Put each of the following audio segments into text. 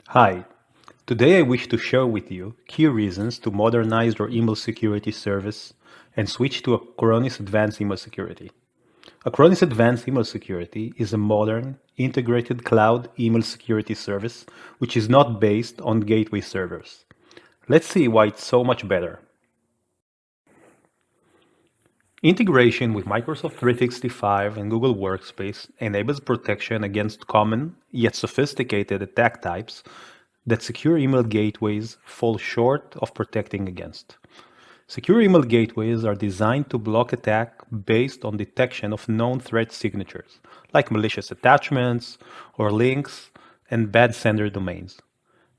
Hi, today I wish to share with you key reasons to modernize your email security service and switch to Acronis Advanced Email Security. Acronis Advanced Email Security is a modern, integrated cloud email security service which is not based on gateway servers. Let's see why it's so much better. Integration with Microsoft 365 and Google Workspace enables protection against common yet sophisticated attack types that secure email gateways fall short of protecting against. Secure email gateways are designed to block attack based on detection of known threat signatures, like malicious attachments or links and bad sender domains.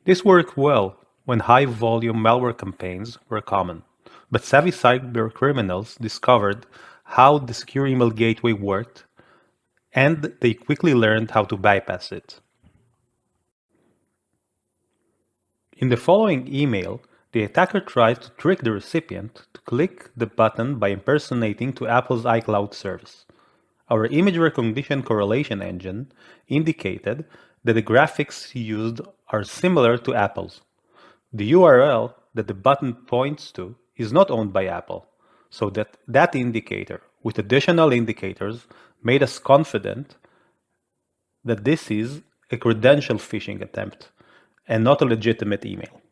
This worked well when high-volume malware campaigns were common, but savvy cyber criminals discovered how the secure email gateway worked, and they quickly learned how to bypass it. In the following email, the attacker tries to trick the recipient to click the button by impersonating to Apple's iCloud service. Our image recognition correlation engine indicated that the graphics used are similar to Apple's. The URL that the button points to is not owned by Apple, so that indicator, with additional indicators, made us confident that this is a credential phishing attempt and not a legitimate email.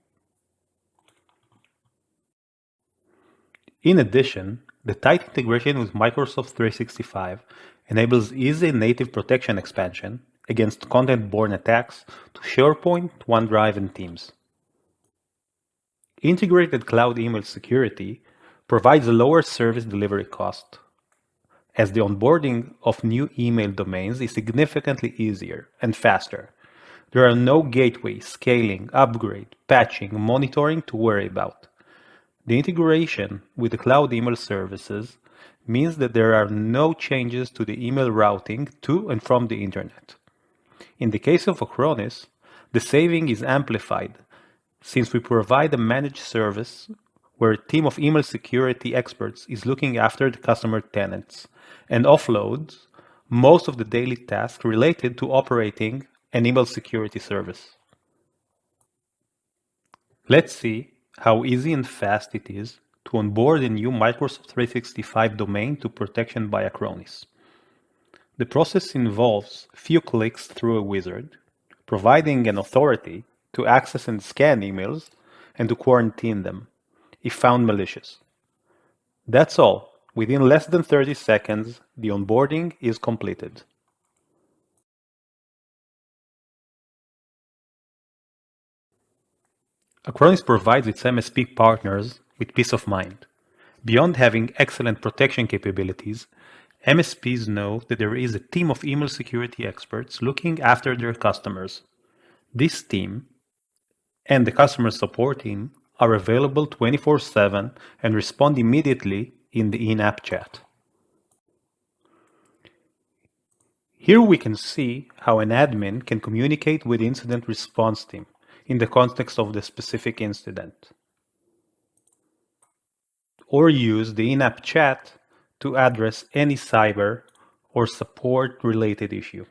In addition, the tight integration with Microsoft 365 enables easy native protection expansion against content-borne attacks to SharePoint, OneDrive, and Teams. Integrated cloud email security provides a lower service delivery cost, as the onboarding of new email domains is significantly easier and faster. There are no gateway, scaling, upgrade, patching, monitoring to worry about. The integration with the cloud email services means that there are no changes to the email routing to and from the internet. In the case of Acronis, the saving is amplified since we provide a managed service where a team of email security experts is looking after the customer tenants and offloads most of the daily tasks related to operating an email security service. Let's see how easy and fast it is to onboard a new Microsoft 365 domain to protection by Acronis. The process involves few clicks through a wizard, providing an authority to access and scan emails and to quarantine them if found malicious. That's all. Within less than 30 seconds, the onboarding is completed. Acronis provides its MSP partners with peace of mind. Beyond having excellent protection capabilities, MSPs know that there is a team of email security experts looking after their customers. This team and the customer support team are available 24/7 and respond immediately in the in-app chat. Here we can see how an admin can communicate with the incident response team in the context of the specific incident, or use the in-app chat to address any cyber or support related issue.